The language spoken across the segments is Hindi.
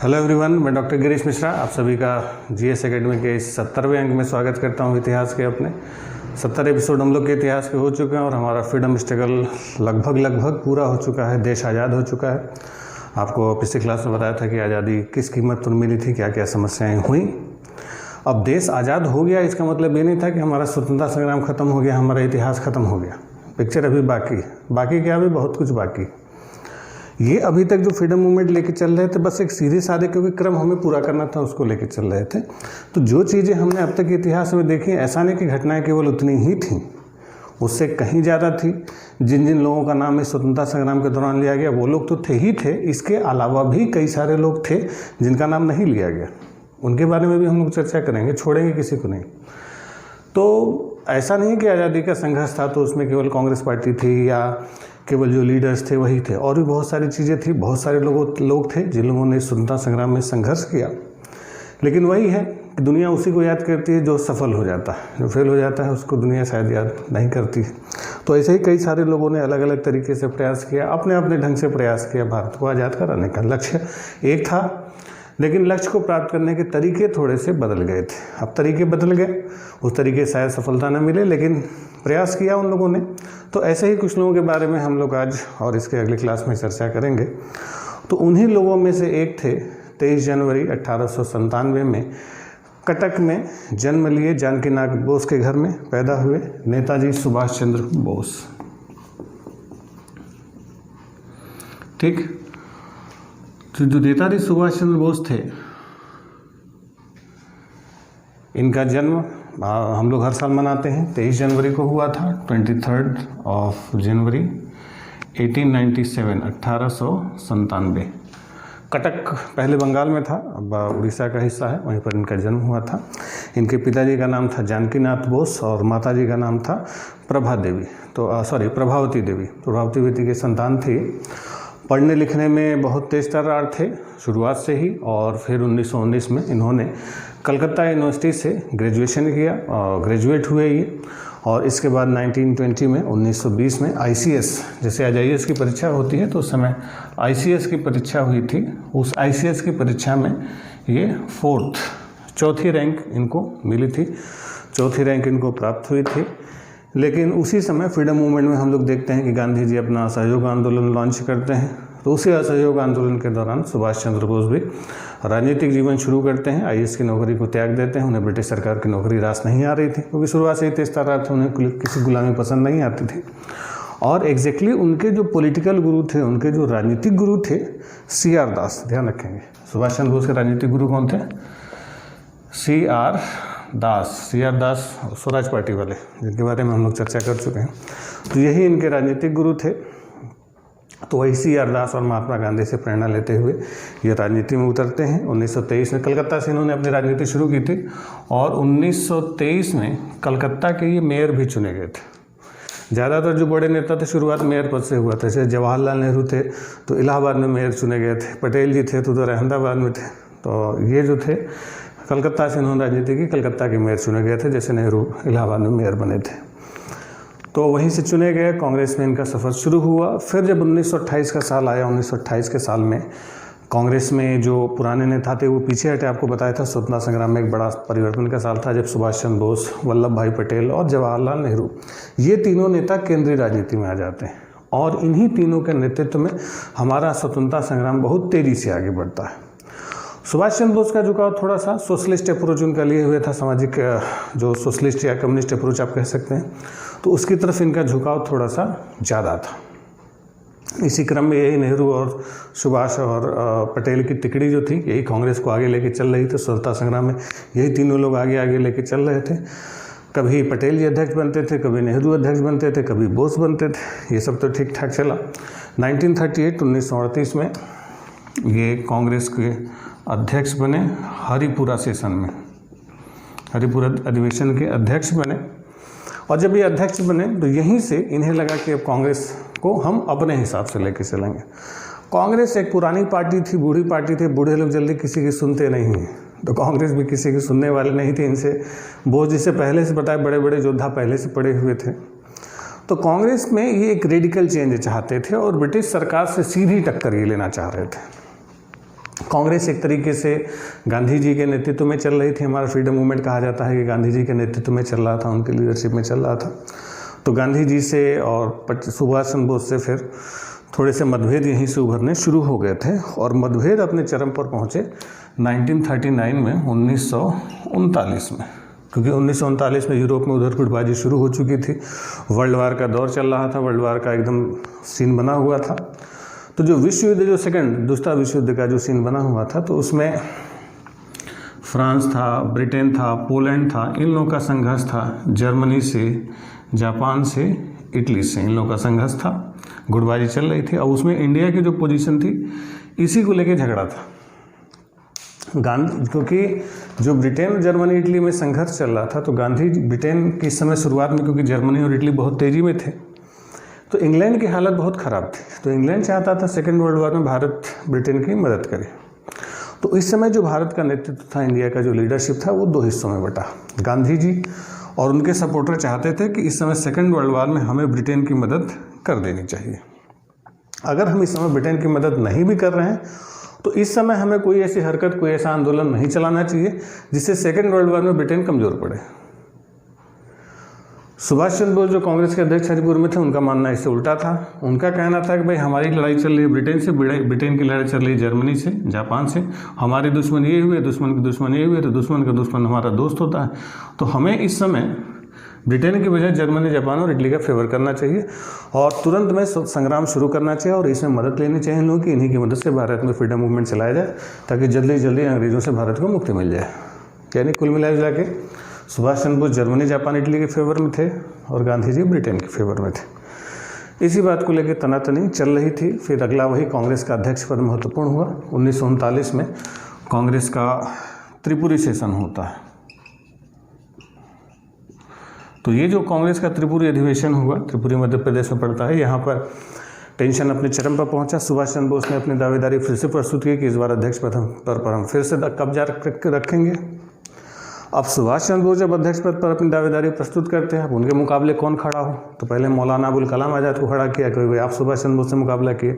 हेलो एवरीवन, मैं डॉक्टर गिरीश मिश्रा आप सभी का जीएस एकेडमी के इस 70वें अंक में स्वागत करता हूं। इतिहास के अपने 70 एपिसोड हम लोग के इतिहास के हो चुके हैं और हमारा फ्रीडम स्ट्रगल लगभग पूरा हो चुका है। देश आज़ाद हो चुका है। आपको पिछली क्लास में बताया था कि आज़ादी किस कीमत पर मिली थी, क्या क्या समस्याएँ हुई। अब देश आज़ाद हो गया, इसका मतलब ये नहीं था कि हमारा स्वतंत्रता संग्राम खत्म हो गया, हमारा इतिहास खत्म हो गया। पिक्चर अभी बाकी क्या, अभी बहुत कुछ बाकी। ये अभी तक जो फ्रीडम मूवमेंट लेके चल रहे थे, बस एक सीधे साधे क्योंकि क्रम हमें पूरा करना था उसको लेके चल रहे थे। तो जो चीज़ें हमने अब तक इतिहास में देखी, ऐसा नहीं कि घटनाएं केवल उतनी ही थीं, उससे कहीं ज़्यादा थी। जिन जिन लोगों का नाम इस स्वतंत्रता संग्राम के दौरान लिया गया वो लोग तो थे ही थे, इसके अलावा भी कई सारे लोग थे जिनका नाम नहीं लिया गया। उनके बारे में भी हम लोग चर्चा करेंगे, छोड़ेंगे किसी को नहीं। तो ऐसा नहीं कि आज़ादी का संघर्ष था तो उसमें केवल कांग्रेस पार्टी थी या केवल जो लीडर्स थे वही थे, और भी बहुत सारी चीज़ें थी। बहुत सारे लोग थे जिन लोगों ने स्वतंत्रता संग्राम में संघर्ष किया। लेकिन वही है कि दुनिया उसी को याद करती है जो सफल हो जाता है, जो फेल हो जाता है उसको दुनिया शायद याद नहीं करती है। तो ऐसे ही कई सारे लोगों ने अलग अलग तरीके से प्रयास किया, अपने अपने ढंग से प्रयास किया। भारत को आज़ाद कराने का लक्ष्य एक था, लेकिन लक्ष्य को प्राप्त करने के तरीके थोड़े से बदल गए थे। अब तरीके बदल गए, उस तरीके शायद सफलता न मिले, लेकिन प्रयास किया उन लोगों ने। तो ऐसे ही कुछ लोगों के बारे में हम लोग आज और इसके अगली क्लास में चर्चा करेंगे। तो उन्हीं लोगों में से एक थे 23 जनवरी 1897 में कटक में जन्म लिए, जानकीनाथ बोस के घर में पैदा हुए नेताजी सुभाष चंद्र बोस। ठीक, तो जो नेताजी सुभाष चंद्र बोस थे, इनका जन्म हम लोग हर साल मनाते हैं, 23 जनवरी को हुआ था। 23 जनवरी 1897 कटक पहले बंगाल में था, अब उड़ीसा का हिस्सा है, वहीं पर इनका जन्म हुआ था। इनके पिताजी का नाम था जानकीनाथ बोस और माताजी का नाम था प्रभावती देवी। प्रभावती देवी की संतान थी। पढ़ने लिखने में बहुत तेज तर्रार थे शुरुआत से ही, और फिर 1919 में इन्होंने कलकत्ता यूनिवर्सिटी से ग्रेजुएशन किया और ग्रेजुएट हुए ये। और इसके बाद 1920 में 1920 में ICS, जैसे आज IAS की परीक्षा होती है तो उस समय ICS की परीक्षा हुई थी। उस ICS की परीक्षा में ये चौथी रैंक इनको मिली थी, चौथी रैंक इनको प्राप्त हुई थी। लेकिन उसी समय फ्रीडम मूवमेंट में हम लोग देखते हैं कि गांधी जी अपना असहयोग आंदोलन लॉन्च करते हैं। तो उसी असहयोग आंदोलन के दौरान सुभाष चंद्र बोस भी राजनीतिक जीवन शुरू करते हैं। IAS की नौकरी को त्याग देते हैं। उन्हें ब्रिटिश सरकार की नौकरी रास नहीं आ रही थी, क्योंकि शुरुआत से ही तेज तर्रार थे, उन्हें किसी गुलामी पसंद नहीं आती थी। और एग्जैक्टली उनके जो पॉलिटिकल गुरु थे, उनके जो राजनीतिक गुरु थे, CR दास, ध्यान रखेंगे सुभाष चंद्र बोस के राजनीतिक गुरु कौन थे? CR दास स्वराज पार्टी वाले, जिनके बारे में हम लोग चर्चा कर चुके हैं। तो यही इनके राजनीतिक गुरु थे। तो वही CR दास और महात्मा गांधी से प्रेरणा लेते हुए ये राजनीति में उतरते हैं। 1923 में कलकत्ता से इन्होंने अपनी राजनीति शुरू की थी और 1923 में कलकत्ता के ये मेयर भी चुने गए थे। ज़्यादातर जो बड़े नेता थे शुरुआत मेयर पद से हुआ था। जैसे जवाहरलाल नेहरू थे तो इलाहाबाद में मेयर चुने गए थे, पटेल जी थे तो अहमदाबाद में थे। तो ये जो थे कलकत्ता से इन्होंने राजनीति की, कलकत्ता के मेयर चुने गए थे, जैसे नेहरू इलाहाबाद में मेयर बने थे। तो वहीं से चुने गए, कांग्रेस में इनका सफ़र शुरू हुआ। फिर जब 1928 का साल आया, 1928 के साल में कांग्रेस में जो पुराने नेता थे वो पीछे हटे। आपको बताया था स्वतंत्रता संग्राम में एक बड़ा परिवर्तन का साल था, जब सुभाष चंद्र बोस, वल्लभ भाई पटेल और जवाहरलाल नेहरू, ये तीनों नेता केंद्रीय राजनीति में आ जाते हैं। और इन्हीं तीनों के नेतृत्व में हमारा स्वतंत्रता संग्राम बहुत तेज़ी से आगे बढ़ता है। सुभाष चंद्र बोस का झुकाव थोड़ा सा सोशलिस्ट अप्रोच उनका लिए हुए था, सामाजिक जो सोशलिस्ट या कम्युनिस्ट अप्रोच आप कह सकते हैं, तो उसकी तरफ इनका झुकाव थोड़ा सा ज़्यादा था। इसी क्रम में यही नेहरू और सुभाष और पटेल की तिकड़ी जो थी, यही कांग्रेस को आगे लेके चल रही थी। स्वतंत्रता संग्राम में यही तीनों लोग आगे लेके चल रहे थे। कभी पटेल जी अध्यक्ष बनते थे, कभी नेहरू अध्यक्ष बनते थे, कभी बोस बनते थे। ये सब तो ठीक ठाक चला। 1938 में ये कांग्रेस के अध्यक्ष बने, हरिपुरा सेशन में, हरिपुरा अधिवेशन के अध्यक्ष बने। और जब ये अध्यक्ष बने तो यहीं से इन्हें लगा कि अब कांग्रेस को हम अपने हिसाब से लेके चलेंगे। कांग्रेस एक पुरानी पार्टी थी, बूढ़ी पार्टी थी, बूढ़े लोग जल्दी किसी की सुनते नहीं हैं, तो कांग्रेस भी किसी की सुनने वाले नहीं थे। इनसे बोस जिसे पहले से बताए बड़े बड़े योद्धा पहले से पड़े हुए थे। तो कांग्रेस में ये एक रेडिकल चेंज चाहते थे और ब्रिटिश सरकार से सीधी टक्कर ये लेना चाह रहे थे। कांग्रेस एक तरीके से गांधी जी के नेतृत्व में चल रही थी। हमारा फ्रीडम मूवमेंट कहा जाता है कि गांधी जी के नेतृत्व में चल रहा था, उनकी लीडरशिप में चल रहा था। तो गांधी जी से और सुभाष चंद्र बोस से फिर थोड़े से मतभेद यहीं से उभरने शुरू हो गए थे और मतभेद अपने चरम पर पहुँचे 1939 में, 1939 में, क्योंकि 1939 में यूरोप में उधर गुटबाजी शुरू हो चुकी थी। वर्ल्ड वार का दौर चल रहा था, वर्ल्ड वार का एकदम सीन बना हुआ था। तो जो विश्व युद्ध, जो दूसरा विश्व युद्ध का जो सीन बना हुआ था, तो उसमें फ्रांस था, ब्रिटेन था, पोलैंड था, इन लोगों का संघर्ष था। जर्मनी से, जापान से, इटली से इन लोगों का संघर्ष था, गुटबाजी चल रही थी। और उसमें इंडिया की जो पोजीशन थी, इसी को लेके झगड़ा था। क्योंकि जो ब्रिटेन और जर्मनी इटली में संघर्ष चल रहा था, तो गांधी ब्रिटेन की इस समय शुरुआत में, क्योंकि जर्मनी और इटली बहुत तेज़ी में थे, तो इंग्लैंड की हालत बहुत ख़राब थी। तो इंग्लैंड चाहता था सेकेंड वर्ल्ड वॉर में भारत ब्रिटेन की मदद करे। तो इस समय जो भारत का नेतृत्व था, इंडिया का जो लीडरशिप था, वो दो हिस्सों में बटा। गांधी जी और उनके सपोर्टर चाहते थे कि इस समय सेकेंड वर्ल्ड वॉर में हमें ब्रिटेन की मदद कर देनी चाहिए। अगर हम इस समय ब्रिटेन की मदद नहीं भी कर रहे हैं, तो इस समय हमें कोई ऐसी हरकत, कोई ऐसा आंदोलन नहीं चलाना चाहिए जिससे सेकेंड वर्ल्ड वॉर में ब्रिटेन कमज़ोर पड़े। सुभाष चंद्र बोस जो कांग्रेस के अध्यक्ष हरिपुर में थे, उनका मानना इससे उल्टा था। उनका कहना था कि भाई हमारी लड़ाई चल रही है ब्रिटेन से, ब्रिटेन की लड़ाई चल रही है जर्मनी से, जापान से, हमारे दुश्मन ये हुए, दुश्मन के दुश्मन ये हुए, तो दुश्मन का दुश्मन हमारा दोस्त होता है। तो हमें इस समय ब्रिटेन की बजाय जर्मनी, जापान और इटली का फेवर करना चाहिए और तुरंत में संग्राम शुरू करना चाहिए और इसमें मदद लेनी चाहिए लोगों की। इन्हीं की मदद से भारत में फ्रीडम मूवमेंट चलाया जाए ताकि जल्दी जल्दी अंग्रेज़ों से भारत को मुक्ति मिल जाए। यानी कुल मिला के Subhash Chandra Bose Germany, Japan, Italy के फेवर में थे और गांधी जी ब्रिटेन के फेवर में थे। इसी बात को लेकर तनातनी चल रही थी। फिर अगला वही कांग्रेस का अध्यक्ष पद महत्वपूर्ण हुआ। 1939 में कांग्रेस का त्रिपुरी सेशन होता है। तो ये जो कांग्रेस का त्रिपुरी अधिवेशन हुआ, त्रिपुरी मध्य प्रदेश में पड़ता है, यहाँ पर टेंशन अपने चरम पर पहुंचा। सुभाष चंद्र बोस ने अपनी दावेदारी फिर से प्रस्तुत की कि इस बार अध्यक्ष पद पर हम फिर से कब्जा रखेंगे। अब सुभाष चंद्र बोस जब अध्यक्ष पद पर अपनी दावेदारी प्रस्तुत करते हैं, अब उनके मुकाबले कौन खड़ा हो? तो पहले मौलाना अबुल कलाम आज़ाद को खड़ा किया कि भाई आप सुभाष चंद्र बोस से मुकाबला किए।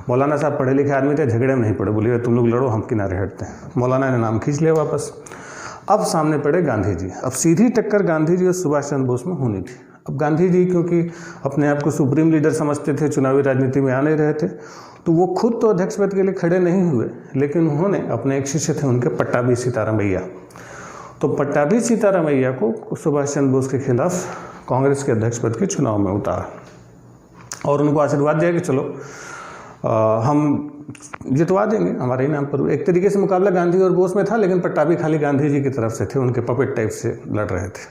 मौलाना साहब पढ़े लिखे आदमी थे, झगड़े में नहीं पड़े, बोलिए तुम लोग लड़ो, हम किनारे हटते हैं। मौलाना ने नाम खींच लिया वापस। अब सामने पड़े गांधी जी। अब सीधी टक्कर गांधी जी और सुभाष चंद्र बोस में होनी थी। अब गांधी जी क्योंकि अपने आप को सुप्रीम लीडर समझते थे, चुनावी राजनीति में आ नहीं रहे थे, तो वो खुद तो अध्यक्ष पद के लिए खड़े नहीं हुए, लेकिन उन्होंने अपने एक शिष्य थे उनके, पट्टाभी सीतारामैया, तो पट्टाभी सीतारामैया को सुभाष चंद्र बोस के खिलाफ कांग्रेस के अध्यक्ष पद के चुनाव में उतारा और उनको आशीर्वाद दिया कि चलो हम जितवा देंगे हमारे ही नाम पर। एक तरीके से मुकाबला गांधी और बोस में था, लेकिन पट्टाभी खाली गांधी जी की तरफ से थे, उनके पपेट टाइप से लड़ रहे थे।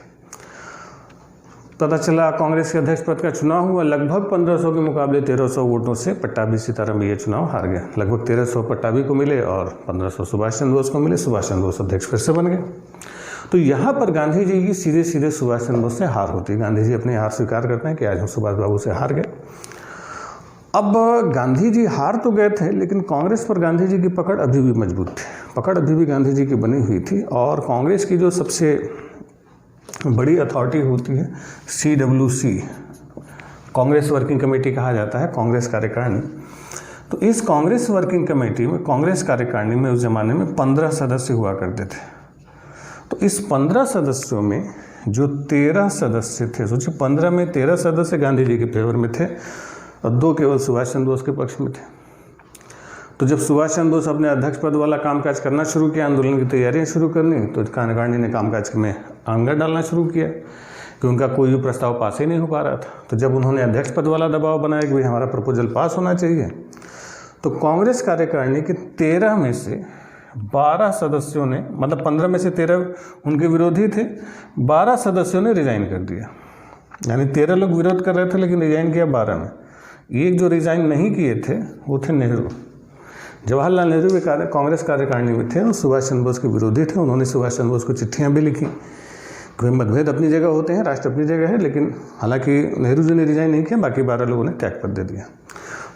पता चला कांग्रेस के अध्यक्ष पद का चुनाव हुआ। लगभग 1500 के मुकाबले 1300 वोटों से पट्टाभी सीतारामैया चुनाव हार गए। लगभग 1300 पट्टाभी को मिले और 1500 सुभाष चंद्र बोस को मिले। सुभाष चंद्र बोस अध्यक्ष फिर से बन गए। तो यहाँ पर गांधी जी की सीधे सीधे सुभाष चंद्र बोस से हार होती है। गांधी जी अपनी हार स्वीकार करते हैं कि आज हम सुभाष बाबू से हार गए। अब गांधी जी हार तो गए थे, लेकिन कांग्रेस पर गांधी जी की पकड़ अभी भी मजबूत थी। पकड़ अभी भी गांधी जी की बनी हुई थी और कांग्रेस की जो सबसे बड़ी अथॉरिटी होती है CWC, कांग्रेस वर्किंग कमेटी कहा जाता है, कांग्रेस कार्यकारिणी। तो इस कांग्रेस वर्किंग कमेटी में, कांग्रेस कार्यकारिणी में उस ज़माने में 15 सदस्य हुआ करते थे। तो इस 15 सदस्यों में जो 13 सदस्य थे, सोचिए 15 में 13 सदस्य गांधी जी के फेवर में थे और 2 केवल सुभाष चंद्र बोस के पक्ष में थे। तो जब सुभाष चंद्र बोस अपने अध्यक्ष पद वाला कामकाज करना शुरू किया, आंदोलन की तैयारियां शुरू करनी, तो कार्यकारिणी ने कामकाज में आंगर डालना शुरू किया कि उनका कोई भी प्रस्ताव पास ही नहीं हो पा रहा था। तो जब उन्होंने अध्यक्ष पद वाला दबाव बनाया कि भाई हमारा प्रपोजल पास होना चाहिए, तो कांग्रेस कार्यकारिणी के 13 में से 12 सदस्यों ने, मतलब 15 में से 13 उनके विरोधी थे, 12 सदस्यों ने रिजाइन कर दिया। यानी 13 लोग विरोध कर रहे थे लेकिन रिजाइन किया 12 में। एक जो रिजाइन नहीं किए थे वो थे नेहरू। जवाहरलाल नेहरू भी कांग्रेस कार्यकारिणी में थे और सुभाष चंद्र बोस के विरोधी थे। उन्होंने सुभाष चंद्र बोस को चिट्ठियाँ भी लिखी कि मतभेद अपनी जगह होते हैं, राष्ट्र अपनी जगह है, लेकिन हालांकि नेहरू जी ने रिजाइन नहीं किया, बाकी 12 लोगों ने त्याग पत्र दे दिया।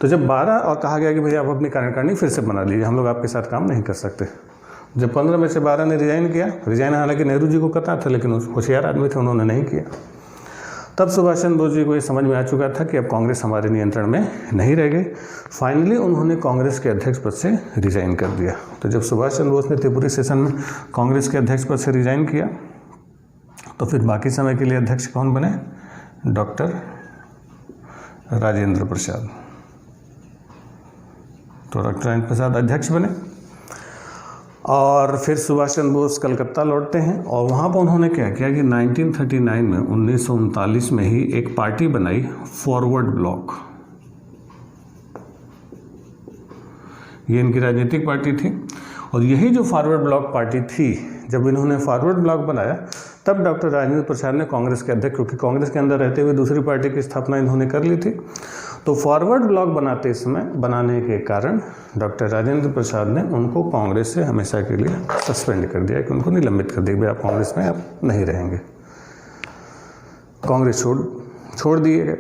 तो जब 12 और कहा गया कि भैया आप अपनी कार्यकारिणी फिर से बना लीजिए, हम लोग आपके साथ काम नहीं कर सकते। जब 15 में से 12 ने रिजाइन किया, रिजाइन हालांकि नेहरू जी को करना था, लेकिन होशियार आदमी थे, उन्होंने नहीं किया। तब सुभाष चंद्र बोस जी को ये समझ में आ चुका था कि अब कांग्रेस हमारे नियंत्रण में नहीं रह गई। फाइनली उन्होंने कांग्रेस के अध्यक्ष पद से रिजाइन कर दिया। तो जब सुभाष चंद्र बोस ने त्रिपुरी सेशन में कांग्रेस के अध्यक्ष पद से रिजाइन किया तो फिर बाकी समय के लिए अध्यक्ष कौन बने? डॉक्टर राजेंद्र प्रसाद। तो डॉक्टर राजेंद्र प्रसाद अध्यक्ष बने और फिर सुभाष चंद्र बोस कलकत्ता लौटते हैं और वहाँ पर उन्होंने क्या किया कि 1939 में 1939 में ही एक पार्टी बनाई, फॉरवर्ड ब्लॉक। ये इनकी राजनीतिक पार्टी थी और यही जो फॉरवर्ड ब्लॉक पार्टी थी, जब इन्होंने फॉरवर्ड ब्लॉक बनाया तब डॉक्टर राजेंद्र प्रसाद ने कांग्रेस के अध्यक्ष, क्योंकि कांग्रेस के अंदर रहते हुए दूसरी पार्टी की स्थापना इन्होंने कर ली थी, तो फॉरवर्ड ब्लॉक बनाने के कारण डॉक्टर राजेंद्र प्रसाद ने उनको कांग्रेस से हमेशा के लिए सस्पेंड कर दिया, कि उनको निलंबित कर दिया, भाई आप कांग्रेस में आप नहीं रहेंगे। कांग्रेस छोड़ दिए गए।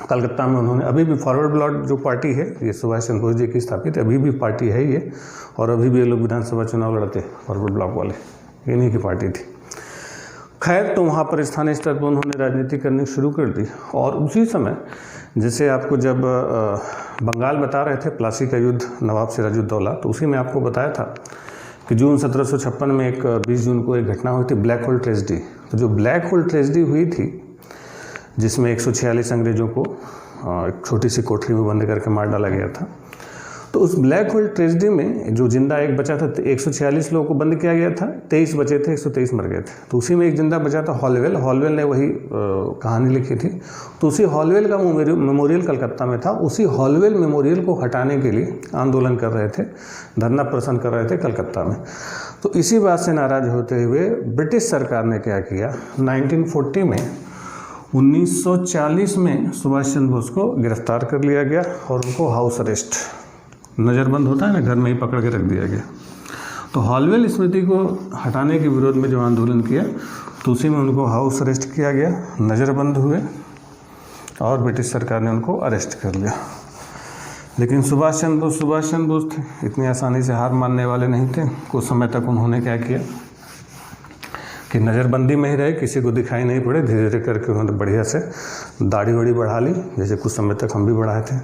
कलकत्ता में उन्होंने अभी भी फॉरवर्ड ब्लॉक जो पार्टी है, ये सुभाष चंद्र बोस जी की स्थापित अभी भी पार्टी है ये, और अभी भी ये लोग विधानसभा चुनाव लड़ते हैं, फॉरवर्ड ब्लॉक वाले, इन्हीं की पार्टी थी। खैर, तो वहाँ पर स्थानीय स्तर पर उन्होंने राजनीति करनी शुरू कर दी। और उसी समय जैसे आपको जब बंगाल बता रहे थे प्लासी का युद्ध नवाब सिराजुद्दौला, तो उसी में आपको बताया था कि जून 1756 में 20 जून को एक घटना हुई थी, ब्लैक होल ट्रेजेडी। तो जो ब्लैक होल ट्रेजेडी हुई थी जिसमें 146 अंग्रेजों को एक छोटी सी कोठरी में बंद करके मार डाला गया था, तो उस ब्लैक होल ट्रेजेडी में जो जिंदा एक बचा था, 146 लोगों को बंद किया गया था, 23 बचे थे, 123 मर गए थे। तो उसी में एक जिंदा बचा था हॉलवेल ने वही कहानी लिखी थी। तो उसी हॉलवेल का मेमोरियल कलकत्ता में था। उसी हॉलवेल मेमोरियल को हटाने के लिए आंदोलन कर रहे थे, धरना प्रदर्शन कर रहे थे कलकत्ता में। तो इसी बात से नाराज होते हुए ब्रिटिश सरकार ने क्या किया, 1940 में 1940 में सुभाष चंद्र बोस को गिरफ्तार कर लिया गया और उनको हाउस अरेस्ट, नज़रबंद होता है ना, घर में ही पकड़ के रख दिया गया। तो हॉलवेल स्मृति को हटाने के विरोध में जो आंदोलन किया, तो उसी में उनको हाउस अरेस्ट किया गया, नज़रबंद हुए और ब्रिटिश सरकार ने उनको अरेस्ट कर लिया। लेकिन सुभाष चंद्र बोस थे, इतनी आसानी से हार मानने वाले नहीं थे। कुछ समय तक उन्होंने क्या किया कि नज़रबंदी में ही रहे, किसी को दिखाई नहीं पड़े। धीरे धीरे करके उन्होंने बढ़िया से दाढ़ी वाड़ी बढ़ा ली, जैसे कुछ समय तक हम भी बढ़ाए थे,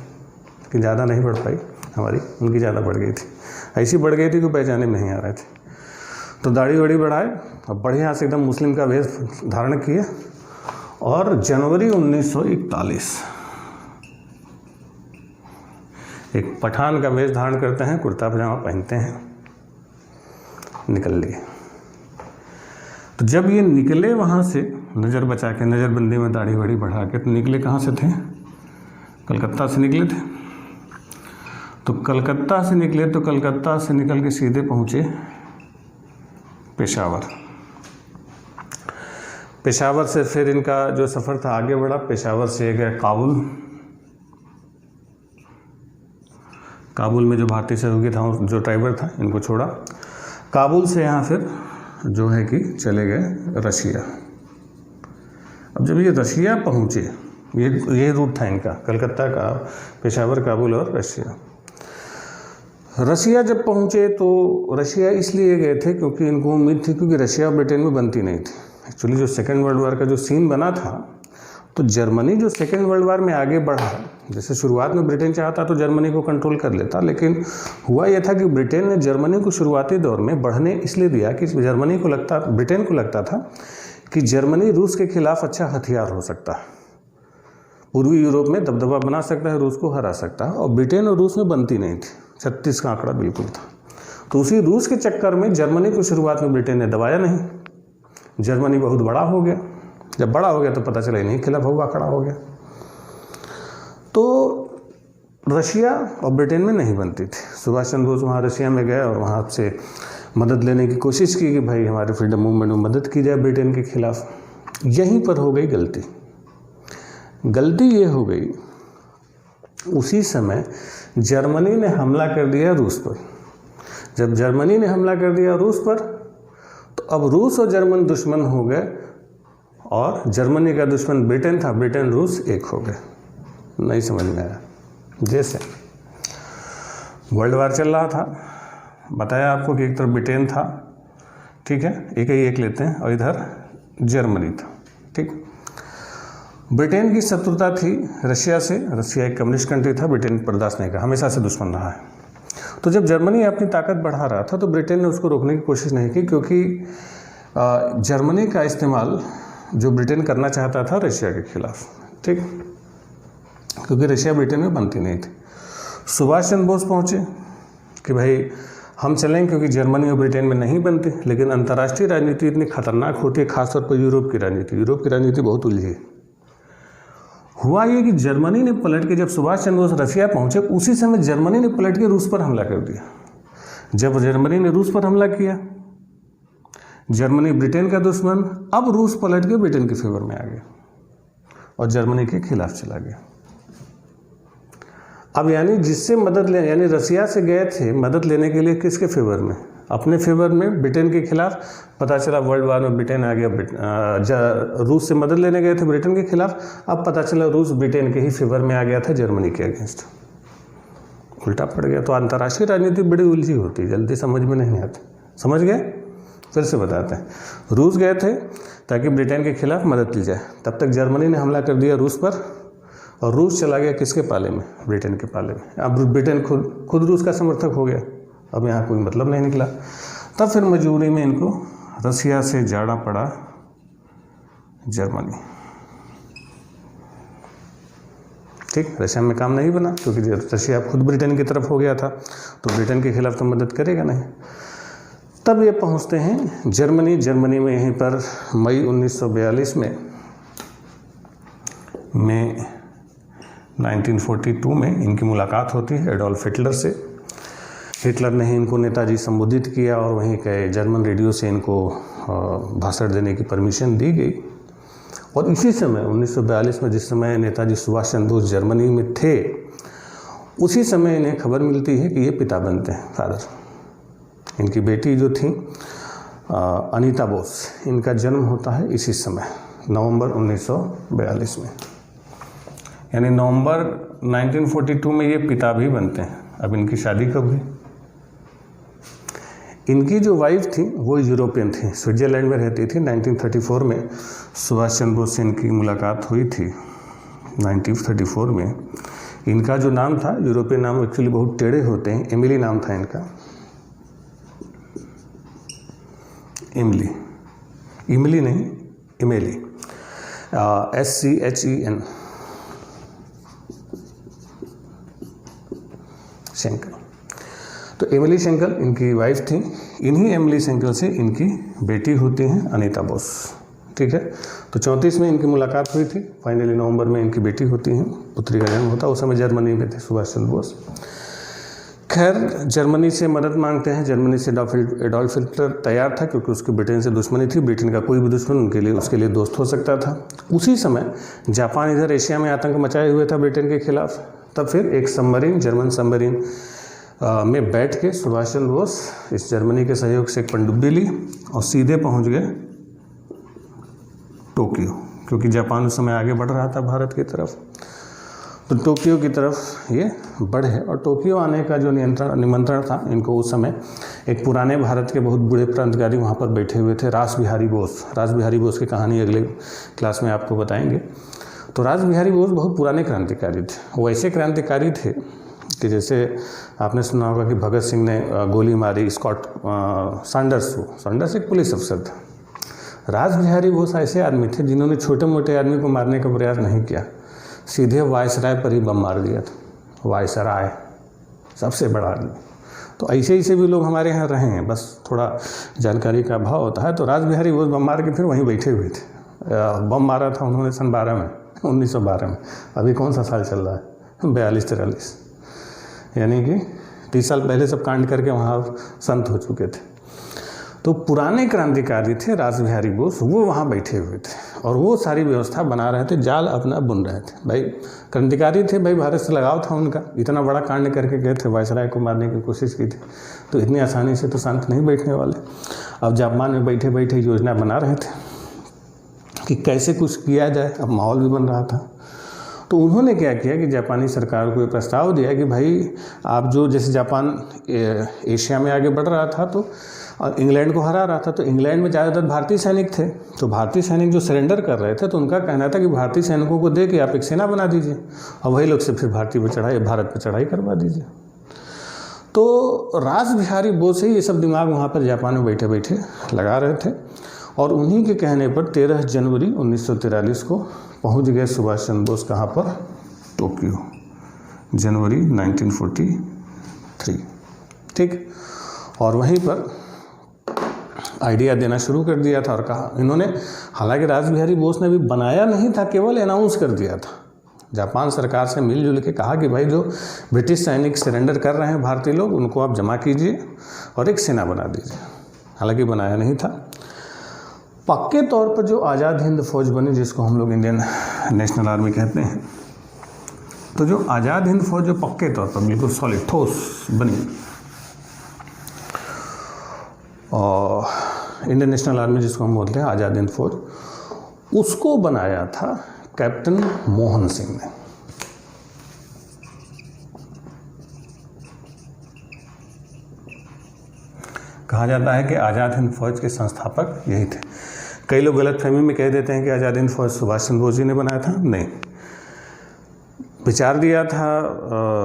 कि ज़्यादा नहीं बढ़ पाई हमारी, उनकी ज़्यादा बढ़ गई थी। ऐसी बढ़ गई थी कि पहचाने में नहीं आ रहे थे। तो दाढ़ी वाड़ी बढ़ाए और बढ़िया से एकदम मुस्लिम का वेश धारण किए और जनवरी 1941 एक पठान का वेश धारण करते हैं, कुर्ता पजामा पहनते हैं, निकल लिए। तो जब ये निकले वहाँ से नज़र बचा के, नज़रबंदी में दाढ़ी वाड़ी बढ़ा के, तो निकले कहाँ से थे? कलकत्ता से निकले थे। तो कलकत्ता से निकले तो कलकत्ता से निकल के सीधे पहुँचे पेशावर। पेशावर से फिर इनका जो सफ़र था आगे बढ़ा। पेशावर से गए काबुल। काबुल में जो भारतीय सहयोगी था, जो ड्राइवर था, इनको छोड़ा। काबुल से यहाँ फिर जो है कि चले गए रशिया। अब जब ये रशिया पहुँचे, ये रूट था इनका, कलकत्ता का, पेशावर, काबुल और रशिया। रशिया जब पहुँचे तो रशिया इसलिए गए थे क्योंकि इनको उम्मीद थी, क्योंकि रशिया और ब्रिटेन में बनती नहीं थी। एक्चुअली जो सेकेंड वर्ल्ड वॉर का जो सीन बना था, तो जर्मनी जो सेकेंड वर्ल्ड वॉर में आगे बढ़ा, जैसे शुरुआत में ब्रिटेन चाहता तो जर्मनी को कंट्रोल कर लेता, लेकिन हुआ यह था कि ब्रिटेन ने जर्मनी को शुरुआती दौर में बढ़ने इसलिए दिया कि ब्रिटेन को लगता था कि जर्मनी रूस के खिलाफ अच्छा हथियार हो सकता है, पूर्वी यूरोप में दबदबा बना सकता है, रूस को हरा सकता है। और ब्रिटेन और रूस में बनती नहीं थी, 36 का आंकड़ा बिल्कुल था। तो उसी रूस के चक्कर में जर्मनी को शुरुआत में ब्रिटेन ने दबाया नहीं। जर्मनी बहुत बड़ा हो गया। जब बड़ा हो गया तो पता चला ही नहीं, खिलाफ हुआ खड़ा हो गया। तो रशिया और ब्रिटेन में नहीं बनती थी। सुभाष चंद्र बोस वहाँ रशिया में गए और वहाँ से मदद लेने की कोशिश की कि भाई हमारे फ्रीडम मूवमेंट में मदद की जाए ब्रिटेन के खिलाफ। यहीं पर हो गई गलती ये हो गई, उसी समय जर्मनी ने हमला कर दिया रूस पर। जब जर्मनी ने हमला कर दिया रूस पर, तो अब रूस और जर्मन दुश्मन हो गए और जर्मनी का दुश्मन ब्रिटेन था, ब्रिटेन रूस एक हो गए। नहीं समझ में आया। जैसे वर्ल्ड वार चल रहा था, बताया आपको कि एक तरफ ब्रिटेन था, ठीक है, एक ही एक लेते हैं, और इधर जर्मनी था, ठीक। ब्रिटेन की शत्रुता थी रशिया से। रशिया एक कम्युनिस्ट कंट्री था, ब्रिटेन बर्दाश्त नहीं करा, हमेशा से दुश्मन रहा है। तो जब जर्मनी अपनी ताकत बढ़ा रहा था तो ब्रिटेन ने उसको रोकने की कोशिश नहीं की, क्योंकि जर्मनी का इस्तेमाल जो ब्रिटेन करना चाहता था रशिया के खिलाफ, ठीक, क्योंकि रशिया ब्रिटेन में बनती नहीं थी। सुभाष चंद्र बोस पहुँचे कि भाई हम चलें, क्योंकि जर्मनी और ब्रिटेन में नहीं बनती, लेकिन अंतर्राष्ट्रीय राजनीति इतनी खतरनाक होती है, खासतौर पर यूरोप की राजनीति बहुत उलझी। हुआ ये कि जर्मनी ने पलट के, जब सुभाष चंद्र बोस रशिया पहुंचे उसी समय जर्मनी ने पलट के रूस पर हमला कर दिया। जब जर्मनी ने रूस पर हमला किया, जर्मनी ब्रिटेन का दुश्मन, अब रूस पलट के ब्रिटेन के फेवर में आ गया और जर्मनी के खिलाफ चला गया। अब यानी जिससे मदद ले, यानी रशिया से गए थे मदद लेने के लिए किसके फेवर में? अपने फेवर में, ब्रिटेन के खिलाफ। पता चला वर्ल्ड वार में ब्रिटेन आ गया। रूस से मदद लेने गए थे ब्रिटेन के खिलाफ, अब पता चला रूस ब्रिटेन के ही फेवर में आ गया था जर्मनी के अगेंस्ट, उल्टा पड़ गया। तो अंतर्राष्ट्रीय राजनीति बड़ी उलझी होती है, जल्दी समझ में नहीं आती। समझ गए? फिर से बताते हैं। रूस गए थे ताकि ब्रिटेन के खिलाफ मदद ली जाए, तब तक जर्मनी ने हमला कर दिया रूस पर, और रूस चला गया किसके पाले में? ब्रिटेन के पाले में। अब ब्रिटेन खुद रूस का समर्थक हो गया, अब यहाँ कोई मतलब नहीं निकला। तब फिर मजबूरी में इनको रशिया से जाना पड़ा जर्मनी, ठीक। रशिया में काम नहीं बना, क्योंकि रशिया खुद ब्रिटेन की तरफ हो गया था, तो ब्रिटेन के खिलाफ तो मदद करेगा नहीं। तब ये पहुँचते हैं जर्मनी में यहीं पर मई 1942 में 1942 में इनकी मुलाकात होती है एडोल्फ हिटलर से। हिटलर ने इनको नेताजी संबोधित किया और वहीं के जर्मन रेडियो से इनको भाषण देने की परमिशन दी गई। और इसी समय 1942 में, जिस समय नेताजी सुभाष चंद्र बोस जर्मनी में थे, उसी समय इन्हें खबर मिलती है कि ये पिता बनते हैं, फादर। इनकी बेटी जो थी अनीता बोस, इनका जन्म होता है इसी समय नवंबर 1942 में, यानी नवंबर 1942 में ये पिता भी बनते हैं। अब इनकी शादी कब हुई? इनकी जो वाइफ थी वो यूरोपियन थी, स्विट्जरलैंड में रहती थी। 1934 में सुभाष चंद्र बोस से इनकी मुलाकात हुई थी। 1934 में इनका जो नाम था, यूरोपियन नाम एक्चुअली बहुत टेढ़े होते हैं, एमिली नाम था इनका, इमली नहीं, इमेली, SCHEN, शेंकल। तो एमिली शेंकल इनकी वाइफ थी। इन्हीं एमिली शेंकल से इनकी बेटी होती हैं अनीता बोस, ठीक है। तो 34 में इनकी मुलाकात हुई थी, फाइनली नवंबर में इनकी बेटी होती हैं, पुत्री का जन्म होता है। उस समय जर्मनी में थे सुभाष चंद्र बोस। खैर, जर्मनी से मदद मांगते हैं। जर्मनी से एडोल्फ हिटलर तैयार था, क्योंकि उसकी ब्रिटेन से दुश्मनी थी। ब्रिटेन का कोई भी दुश्मन उसके लिए दोस्त हो सकता था। उसी समय जापान इधर एशिया में आतंक मचाए हुए था ब्रिटेन के खिलाफ। तब फिर एक सबमरीन, जर्मन सबमरीन में बैठ के सुभाष चंद्र बोस इस जर्मनी के सहयोग से एक पनडुब्बी ली और सीधे पहुंच गए टोक्यो, क्योंकि जापान उस समय आगे बढ़ रहा था भारत की तरफ। तो टोक्यो की तरफ ये बढ़े, और टोक्यो आने का जो निमंत्रण था इनको, उस समय एक पुराने भारत के बहुत बड़े क्रांतिकारी वहाँ पर बैठे हुए थे, रास बिहारी बोस की कहानी अगले क्लास में आपको बताएंगे। तो रास बिहारी बोस बहुत पुराने क्रांतिकारी थे। वो ऐसे क्रांतिकारी थे कि जैसे आपने सुना होगा कि भगत सिंह ने गोली मारी सैंडर्स एक पुलिस अफसर था। रास बिहारी बोस ऐसे आदमी थे जिन्होंने छोटे मोटे आदमी को मारने का प्रयास नहीं किया, सीधे वायसराय पर ही बम मार दिया था। वायसराय सबसे बड़ा आदमी। तो ऐसे भी लोग हमारे यहाँ रहे हैं, बस थोड़ा जानकारी का अभाव होता है। तो रास बिहारी बोस बम मार के फिर वहीं बैठे हुए थे। बम मारा था उन्होंने सन 1912 में। अभी कौन सा साल चल रहा है? 42-43, यानी कि 30 साल पहले सब कांड करके वहाँ संत हो चुके थे। तो पुराने क्रांतिकारी थे रास बिहारी बोस, वो वहाँ बैठे हुए थे और वो सारी व्यवस्था बना रहे थे, जाल अपना बुन रहे थे। भाई क्रांतिकारी थे, भाई भारत से लगाव था उनका, इतना बड़ा कांड करके गए थे, वायसराय को मारने की कोशिश की थी। तो इतनी आसानी से तो शांत नहीं बैठने वाले। अब जापान में बैठे बैठे योजना बना रहे थे कि कैसे कुछ किया जाए। अब माहौल भी बन रहा था। तो उन्होंने क्या किया कि जापानी सरकार को ये प्रस्ताव दिया कि भाई आप जो, जैसे जापान एशिया में आगे बढ़ रहा था, तो और इंग्लैंड को हरा रहा था। तो इंग्लैंड में ज़्यादातर भारतीय सैनिक थे, तो भारतीय सैनिक जो सरेंडर कर रहे थे तो उनका कहना था कि भारतीय सैनिकों को दे के आप एक सेना बना दीजिए और वही लोग से फिर भारत पर चढ़ाई करवा दीजिए। तो रास बिहारी बोस ही ये सब दिमाग वहाँ पर जापान में बैठे बैठे लगा रहे थे और उन्हीं के कहने पर 13 जनवरी 1943 को पहुँच गए सुभाष चंद्र बोस कहाँ पर, टोक्यो, जनवरी 1943। ठीक, और वहीं पर आइडिया देना शुरू कर दिया था और कहा इन्होंने, हालांकि रास बिहारी बोस ने भी बनाया नहीं था, केवल अनाउंस कर दिया था। जापान सरकार से मिलजुल के कहा कि भाई जो ब्रिटिश सैनिक सरेंडर कर रहे हैं भारतीय लोग, उनको आप जमा कीजिए और एक सेना बना दीजिए। हालांकि बनाया नहीं था। पक्के तौर पर जो आज़ाद हिंद फौज बनी, जिसको हम लोग इंडियन नेशनल आर्मी कहते हैं, तो जो आज़ाद हिंद फौज जो पक्के तौर पर बिल्कुल सॉलिड ठोस बनी, और इंडियन नेशनल आर्मी जिसको हम बोलते हैं आज़ाद हिंद फौज, उसको बनाया था कैप्टन मोहन सिंह ने। कहा जाता है कि आज़ाद हिंद फौज के संस्थापक यही थे। कई लोग गलतफहमी में कह देते हैं कि आज़ाद हिंद फौज सुभाष चंद्र बोस जी ने बनाया था। नहीं, विचार दिया था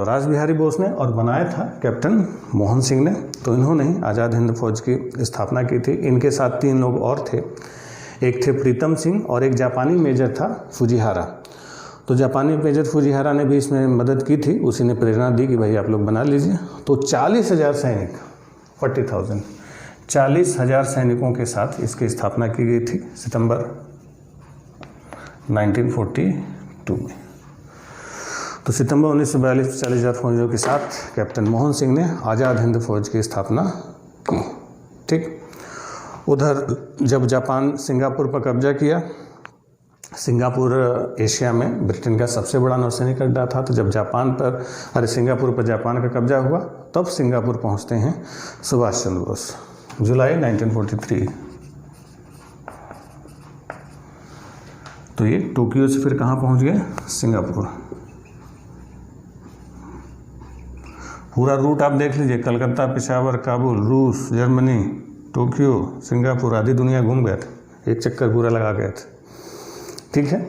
रास बिहारी बोस ने और बनाया था कैप्टन मोहन सिंह ने। तो इन्होंने ही आज़ाद हिंद फौज की स्थापना की थी। इनके साथ 3 लोग और थे, एक थे प्रीतम सिंह और एक जापानी मेजर था फुजिहारा। तो जापानी मेजर फुजिहारा ने भी इसमें मदद की थी, उसी ने प्रेरणा दी कि भाई आप लोग बना लीजिए। तो 40,000 सैनिक, 40,000, 40,000 सैनिकों के साथ इसकी स्थापना की गई थी सितंबर 1942 में। तो सितंबर 1942 में 40,000 फौजियों के साथ कैप्टन मोहन सिंह ने आज़ाद हिंद फौज की स्थापना की। ठीक, उधर जब जापान सिंगापुर पर कब्जा किया, सिंगापुर एशिया में ब्रिटेन का सबसे बड़ा नौसैनिक अड्डा था। तो जब सिंगापुर पर जापान का कब्जा हुआ, तब सिंगापुर पहुंचते हैं सुभाष चंद्र बोस, जुलाई 1943। तो ये टोक्यो से फिर कहाँ पहुंच गए, सिंगापुर। पूरा रूट आप देख लीजिए, कलकत्ता, पेशावर, काबुल, रूस, जर्मनी, टोक्यो, सिंगापुर, आधी दुनिया घूम गए थे, एक चक्कर पूरा लगा गए थे। ठीक है,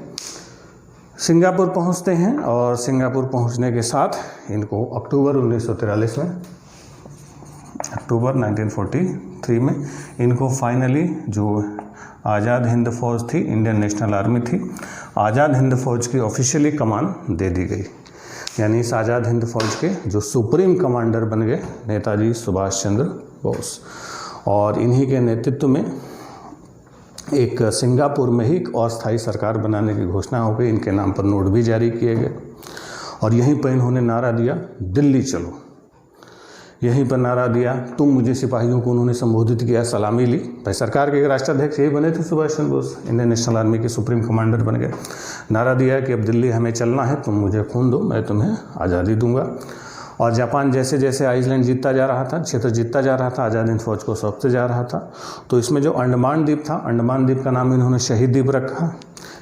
सिंगापुर पहुंचते हैं और सिंगापुर पहुंचने के साथ इनको अक्टूबर 1943 में, अक्टूबर 1943 में इनको फाइनली जो आज़ाद हिंद फौज थी, इंडियन नेशनल आर्मी थी, आज़ाद हिंद फौज की ऑफिशियली कमान दे दी गई। यानी इस आज़ाद हिंद फौज के जो सुप्रीम कमांडर बन गए नेताजी सुभाष चंद्र बोस। और इन्हीं के नेतृत्व में एक सिंगापुर में ही एक अस्थायी सरकार बनाने की घोषणा हो गई। इनके नाम पर नोट भी जारी किए गए और यहीं पर इन्होंने नारा दिया, दिल्ली चलो। यहीं पर नारा दिया, तुम मुझे, सिपाहियों को उन्होंने संबोधित किया, सलामी ली। भाई सरकार के राष्ट्राध्यक्ष यही बने थे Subhash Chandra Bose, Indian national army के सुप्रीम कमांडर बन गए। नारा दिया कि अब दिल्ली हमें चलना है, तुम मुझे खून दो, मैं तुम्हें आज़ादी दूंगा। और जापान जैसे जैसे आइसलैंड जीतता जा रहा था, क्षेत्र जीतता जा रहा था, आज़ाद हिंद फौज को सौंपते जा रहा था। तो इसमें जो अंडमान द्वीप था, अंडमान द्वीप का नाम इन्होंने शहीद द्वीप रखा।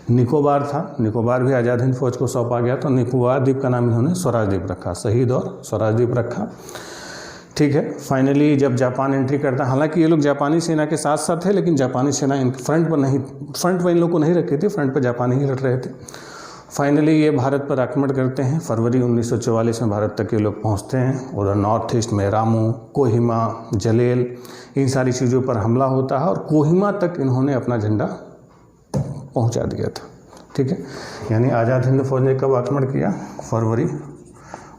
निकोबार था, निकोबार भी आज़ाद हिंद फौज को सौंपा गया, तो निकोबार द्वीप का नाम इन्होंने स्वराज द्वीप रखा, शहीद और स्वराज द्वीप रखा। ठीक है, फाइनली जब जापान एंट्री करता, हालांकि ये लोग जापानी सेना के साथ साथ थे, लेकिन जापानी सेना इन फ्रंट पर इन लोग को नहीं रखी थी, फ्रंट पर जापानी ही लड़ रहे थे। फाइनली ये भारत पर आक्रमण करते हैं। फरवरी 1944 में भारत तक ये लोग पहुंचते हैं। उधर नॉर्थ ईस्ट में रामू, कोहिमा, जलेल, इन सारी चीज़ों पर हमला होता है और कोहिमा तक इन्होंने अपना झंडा पहुंचा दिया था। ठीक है, यानी आज़ाद हिंद फौज ने कब आक्रमण किया, फरवरी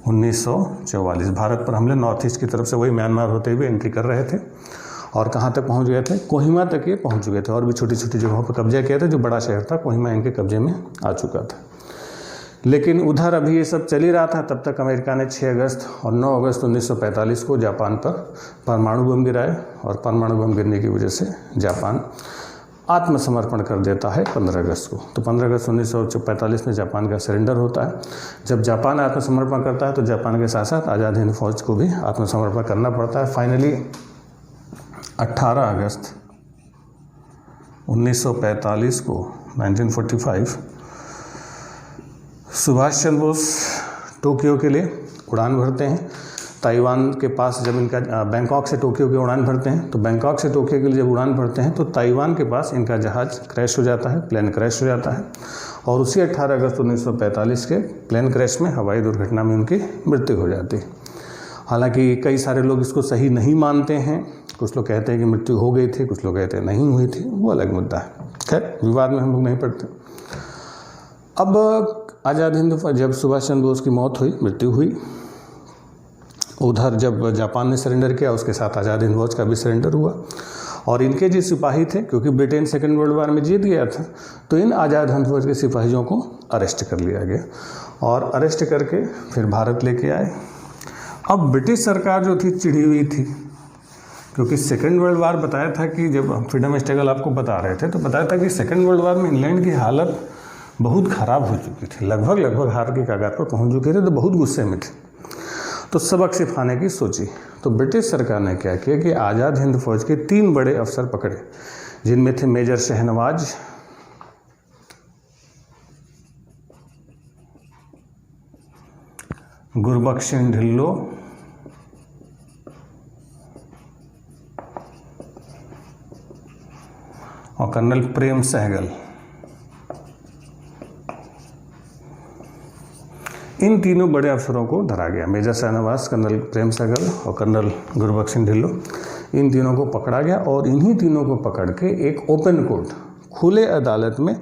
1944। भारत पर हमले नॉर्थ ईस्ट की तरफ से, वही म्यांमार होते हुए एंट्री कर रहे थे। और कहाँ तक पहुँच गए थे, कोहिमा तक ये पहुँच चुके थे। और भी छोटी छोटी जगहों पर कब्जा किया था। जो बड़ा शहर था कोहिमा इनके कब्जे में आ चुका था। लेकिन उधर अभी ये सब चल ही रहा था, तब तक अमेरिका ने 6 अगस्त और 9 अगस्त 1945 को जापान पर परमाणु बम गिराए और परमाणु बम गिरने की वजह से जापान आत्मसमर्पण कर देता है 15 अगस्त को। तो 15 अगस्त 1945 में जापान का सरेंडर होता है। जब जापान आत्मसमर्पण करता है तो जापान के साथ साथ आज़ाद हिंद फौज को भी आत्मसमर्पण करना पड़ता है। फाइनली 18 अगस्त 1945 को 1945 सुभाष चंद्र बोस टोक्यो के लिए उड़ान भरते हैं। ताइवान के पास जब इनका बैंकॉक से टोक्यो की उड़ान भरते हैं, तो बैंकॉक से टोक्यो के लिए जब उड़ान भरते हैं तो ताइवान के पास इनका जहाज़ क्रैश हो जाता है, प्लेन क्रैश हो जाता है और उसी 18 अगस्त 1945 के प्लेन क्रैश में हवाई दुर्घटना में उनकी मृत्यु हो जाती है। हालांकि कई सारे लोग इसको सही नहीं मानते हैं, कुछ लोग कहते हैं कि मृत्यु हो गई थी, कुछ लोग कहते हैं नहीं हुई थी, वो अलग मुद्दा है। खैर, विवाद में हम लोग नहीं पड़ते। अब आज़ाद हिंद जब सुभाष चंद्र बोस की मौत हुई, मृत्यु हुई, उधर जब जापान ने सरेंडर किया उसके साथ आज़ाद हिंद फौज का भी सरेंडर हुआ और इनके जो सिपाही थे, क्योंकि ब्रिटेन सेकेंड वर्ल्ड वार में जीत गया था, तो इन आज़ाद हिंद फौज के सिपाहियों को अरेस्ट कर लिया गया और अरेस्ट करके फिर भारत लेके आए। अब ब्रिटिश सरकार जो थी चिढ़ी हुई थी, क्योंकि सेकेंड वर्ल्ड वार बताया था कि जब फ्रीडम स्ट्रगल आपको बता रहे थे तो बताया था कि सेकेंड वर्ल्ड वार में इंग्लैंड की हालत बहुत ख़राब हो चुकी थी, लगभग हार के कगार पर पहुंच चुके थे, तो बहुत गुस्से में थे, तो सबक सिखाने की सोची। तो ब्रिटिश सरकार ने क्या किया कि आज़ाद हिंद फौज के 3 बड़े अफसर पकड़े, जिनमें थे मेजर शहनवाज, गुरबख्श सिंह ढिल्लो और कर्नल प्रेम सहगल। इन तीनों बड़े अफसरों को धरा गया, मेजर शहनवाज, कर्नल प्रेम सहगल और कर्नल गुरबख्श सिंह ढिल्लो, इन तीनों को पकड़ा गया और इन्हीं तीनों को पकड़ के एक ओपन कोर्ट, खुले अदालत में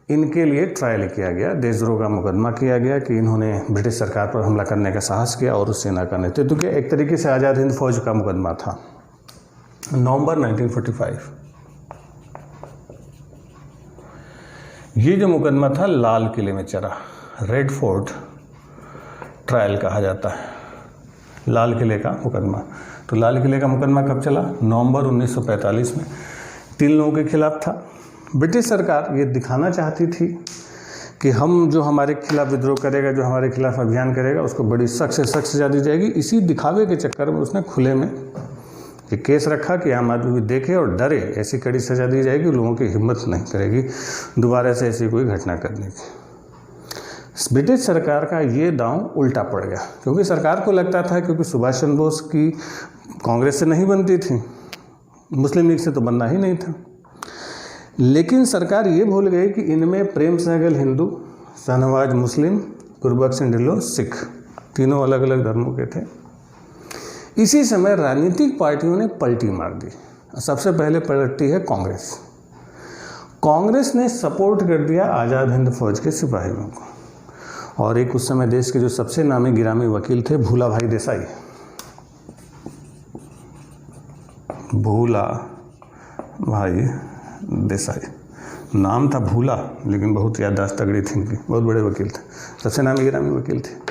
इनके लिए ट्रायल किया गया, देशद्रोह का मुकदमा किया गया कि इन्होंने ब्रिटिश सरकार पर हमला करने का साहस किया और उस सेना का नेतृत्व किया। एक तरीके से आज़ाद हिंद फौज का मुकदमा था। नवंबर 1945 ये जो मुकदमा था लाल किले में चला, रेड फोर्ट ट्रायल कहा जाता है, लाल किले का मुकदमा। तो लाल किले का मुकदमा कब चला? नवंबर 1945 में 3 लोगों के खिलाफ था। ब्रिटिश सरकार ये दिखाना चाहती थी कि हम जो हमारे खिलाफ विद्रोह करेगा, जो हमारे खिलाफ अभियान करेगा, उसको बड़ी सख्त से सख्त सजा दी जाएगी। इसी दिखावे के चक्कर में उसने खुले में ये केस रखा कि आम आदमी भी देखे और डरे, ऐसी कड़ी सजा दी जाएगी, लोगों की हिम्मत नहीं करेगी दोबारा से ऐसी कोई घटना करने की। ब्रिटिश सरकार का ये दांव उल्टा पड़ गया, क्योंकि सरकार को लगता था, क्योंकि सुभाष चंद्र बोस की कांग्रेस से नहीं बनती थी, मुस्लिम लीग से तो बनना ही नहीं था, लेकिन सरकार ये भूल गई कि इनमें प्रेम सहगल हिंदू, शहनवाज मुस्लिम, गुरबख्श सिंह ढिल्लो सिख, तीनों अलग अलग धर्मों के थे। इसी समय राजनीतिक पार्टियों ने पलटी मार दी। सबसे पहले पलटी है कांग्रेस। कांग्रेस ने सपोर्ट कर दिया आज़ाद हिंद फौज के सिपाहियों को और एक उस समय देश के जो सबसे नामी गिरामी वकील थे भूला भाई देसाई, भूला भाई देसाई, नाम था भूला लेकिन बहुत याददाश्त तगड़ी थी इनकी, बहुत बड़े वकील थे, सबसे नामी गिरामी वकील थे।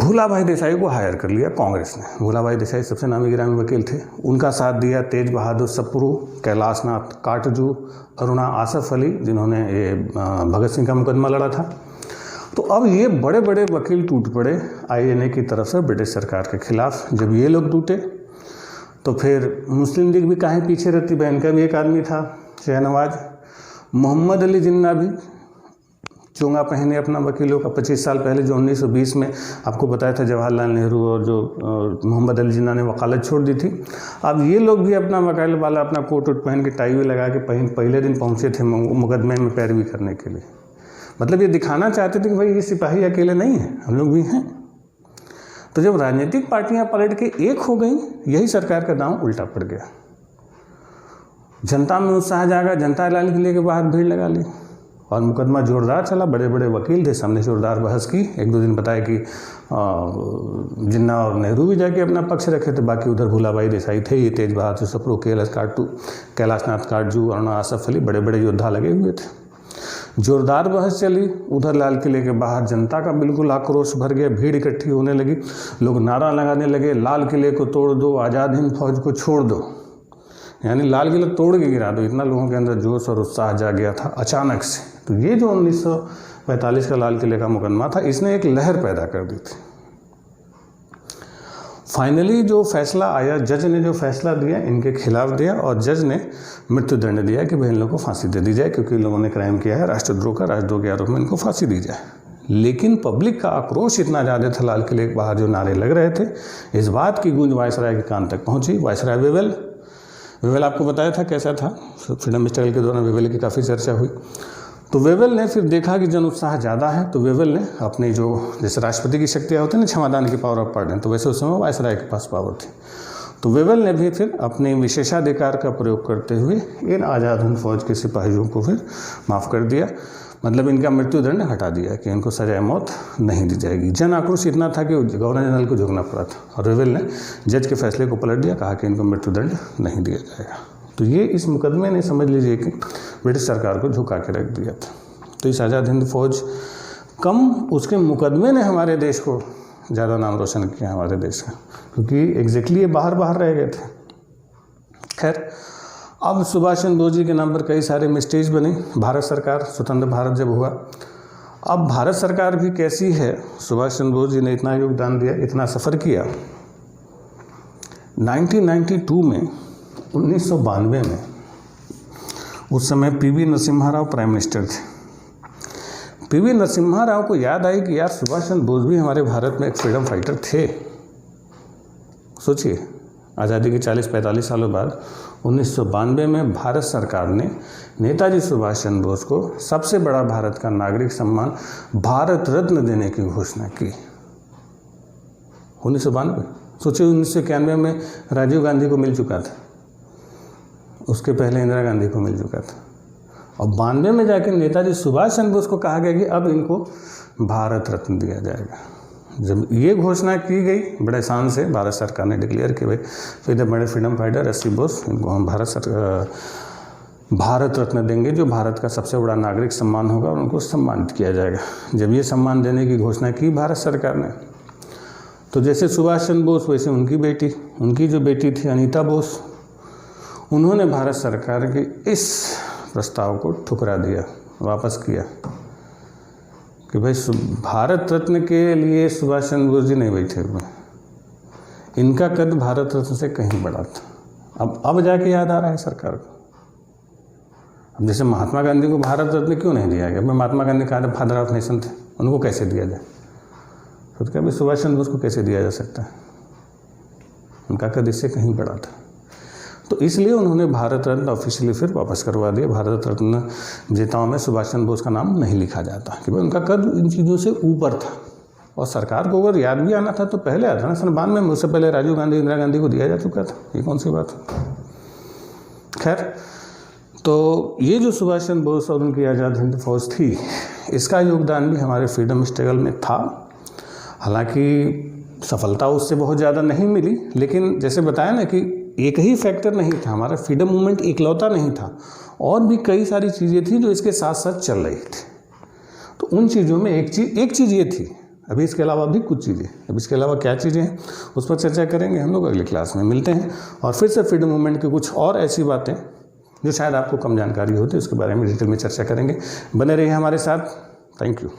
भूला भाई देसाई को हायर कर लिया कांग्रेस ने। भूला भाई देसाई सबसे नामी गिरामी वकील थे। उनका साथ दिया तेज बहादुर सप्रू, कैलाश नाथ काटजू, अरुणा आसफ अली, जिन्होंने ये भगत सिंह का मुकदमा लड़ा था। तो अब ये बड़े बड़े वकील टूट पड़े INA की तरफ से ब्रिटिश सरकार के खिलाफ। जब ये लोग टूटे तो फिर मुस्लिम लीग भी काहे पीछे रहती, बहन का भी एक आदमी था शहनवाज, मोहम्मद अली जिन्ना भी चोंगा पहने अपना वकीलों का। 25 साल पहले जो 1920 में आपको बताया था जवाहरलाल नेहरू और जो मोहम्मद अली जिन्ना ने वकालत छोड़ दी थी, अब ये लोग भी अपना वकाल वाला अपना कोट वोट पहन के टाई भी लगा के पहले दिन पहुंचे थे मुकदमे में पैरवी करने के लिए। मतलब ये दिखाना चाहते थे कि भाई ये सिपाही अकेले नहीं हैं, हम लोग भी हैं। तो जब राजनीतिक पार्टियां पलट के एक हो गई, यही सरकार का दांव उल्टा पड़ गया। जनता में उत्साह जागा, जनता लाल किले के बाहर भीड़ लगा ली और मुकदमा जोरदार चला। बड़े बड़े वकील थे, सामने जोरदार बहस की। 1-2 दिन बताया कि जिन्ना और नेहरू भी जाके अपना पक्ष रखे थे, बाकी उधर भूला भाई देसाई थे, ये तेज बहादुर सप्रू, कैलाश नाथ काटजू, अरुणा आसफ अली, बड़े बड़े योद्धा लगे हुए थे। जोरदार बहस चली। उधर लाल किले के बाहर जनता का बिल्कुल आक्रोश भर गया, भीड़ इकट्ठी होने लगी, लोग नारा लगाने लगे, लाल किले को तोड़ दो, आज़ाद हिंद फौज को छोड़ दो, यानी लाल किला तोड़ के गिरा दो। इतना लोगों के अंदर जोश और उत्साह जा गया था अचानक से। तो ये जो 1945 का लाल किले का मुकदमा था, इसने एक लहर पैदा कर दी थी। फाइनली जो फैसला आया, जज ने जो फैसला दिया इनके खिलाफ दिया और जज ने मृत्युदंड दिया कि भाई इन लोगों को फांसी दे दी जाए, क्योंकि इन लोगों ने क्राइम किया है राष्ट्रद्रोह का, राष्ट्रद्रोह के आरोप में इनको फांसी दी जाए। लेकिन पब्लिक का आक्रोश इतना ज़्यादा था, लाल किले के बाहर जो नारे लग रहे थे, इस बात की गूंज वायसराय के कान तक पहुंची। वायसराय वेवेल आपको बताया था कैसा था, फ्रीडम स्ट्रगल के दौरान वेवेल की काफ़ी चर्चा हुई। तो वेवेल ने फिर देखा कि जन उत्साह ज़्यादा है, तो वेवेल ने अपनी जो जैसे राष्ट्रपति की शक्तियाँ होती हैं ना, क्षमादान की पावर ऑफ पार्डन, तो वैसे उस समय वायसराय के पास पावर थी। तो वेवेल ने भी फिर अपने विशेषाधिकार का प्रयोग करते हुए इन आज़ाद हिंद फौज के सिपाहियों को फिर माफ़ कर दिया, मतलब इनका मृत्युदंड हटा दिया कि इनको सजाए मौत नहीं दी जाएगी। जन आक्रोश इतना था कि गवर्नर जनरल को झुकना पड़ा था, और वेवेल ने जज के फैसले को पलट दिया, कहा कि इनको मृत्युदंड नहीं दिया जाएगा। तो ये इस मुकदमे ने समझ लीजिए कि ब्रिटिश सरकार को झुका के रख दिया था। तो इस आज़ाद हिंद फौज कम, उसके मुकदमे ने हमारे देश को ज़्यादा नाम रोशन किया हमारे देश का, क्योंकि एग्जैक्टली ये बाहर रह गए थे। खैर, अब सुभाष चंद्र बोस जी के नाम पर कई सारे मिस्टेज बने। भारत सरकार, स्वतंत्र भारत जब हुआ, अब भारत सरकार भी कैसी है, सुभाष चंद्र बोस जी ने इतना योगदान दिया, इतना सफ़र किया। 1992 में, 1992 में, उस समय PV Narasimha Rao prime minister थे। पीवी नरसिम्हा राव को याद आई कि यार सुभाष चंद्र बोस भी हमारे भारत में एक फ्रीडम फाइटर थे। सोचिए, आज़ादी के 40-45 सालों बाद 1992 में भारत सरकार ने नेताजी सुभाष चंद्र बोस को सबसे बड़ा भारत का नागरिक सम्मान भारत रत्न देने की घोषणा की। 1992, सोचिए 1991 में राजीव गांधी को मिल चुका था, उसके पहले इंदिरा गांधी को मिल चुका था, और 92 में जाकर नेताजी सुभाष चंद्र बोस को कहा गया कि अब इनको भारत रत्न दिया जाएगा। जब ये घोषणा की गई, बड़े शान से भारत सरकार ने डिक्लेयर कि भाई तो इधर बड़े फ्रीडम फाइटर एस.सी. बोस, इनको हम भारत रत्न देंगे, जो भारत का सबसे बड़ा नागरिक सम्मान होगा, और उनको सम्मानित किया जाएगा। जब ये सम्मान देने की घोषणा की भारत सरकार ने, तो जैसे सुभाष चंद्र बोस वैसे उनकी जो बेटी थी अनीता बोस, उन्होंने भारत सरकार के इस प्रस्ताव को ठुकरा दिया, वापस किया कि भाई भारत रत्न के लिए सुभाष चंद्र बोस जी नहीं बैठे हुए, इनका कद भारत रत्न से कहीं बड़ा था। अब जाके याद आ रहा है सरकार को। अब जैसे महात्मा गांधी को भारत रत्न क्यों नहीं दिया गया, महात्मा गांधी कहा फादर ऑफ नेशन थे, उनको कैसे दिया जाए, तो क्या भाई सुभाष चंद्र बोस को कैसे दिया जा सकता है, उनका कद इससे कहीं बड़ा था। तो इसलिए उन्होंने भारत रत्न ऑफिशियली फिर वापस करवा दिया। भारत रत्न विजेताओं में सुभाष चंद्र बोस का नाम नहीं लिखा जाता, कि भाई उनका कद इन चीज़ों से ऊपर था, और सरकार को अगर याद भी आना था तो पहले आता ना, सन 92 में, उससे पहले राजीव गांधी, इंदिरा गांधी को दिया जा चुका था, ये कौन सी बात है। खैर, तो ये जो सुभाष चंद्र बोस और उनकी आज़ाद हिंद फौज थी, इसका योगदान भी हमारे फ्रीडम स्ट्रगल में था। हालांकि सफलता उससे बहुत ज़्यादा नहीं मिली, लेकिन जैसे बताया ना कि एक ही फैक्टर नहीं था, हमारा फ्रीडम मूवमेंट इकलौता नहीं था, और भी कई सारी चीज़ें थी जो इसके साथ साथ चल रही थी। तो उन चीज़ों में एक चीज़ ये थी, अभी इसके अलावा भी कुछ चीज़ें, अब इसके अलावा क्या चीज़ें हैं उस पर चर्चा करेंगे हम लोग अगली क्लास में। मिलते हैं, और फिर से फ्रीडम मूवमेंट की कुछ और ऐसी बातें जो शायद आपको कम जानकारी होती है, उसके बारे में डिटेल में चर्चा करेंगे। बने रहिए हमारे साथ। Thank you.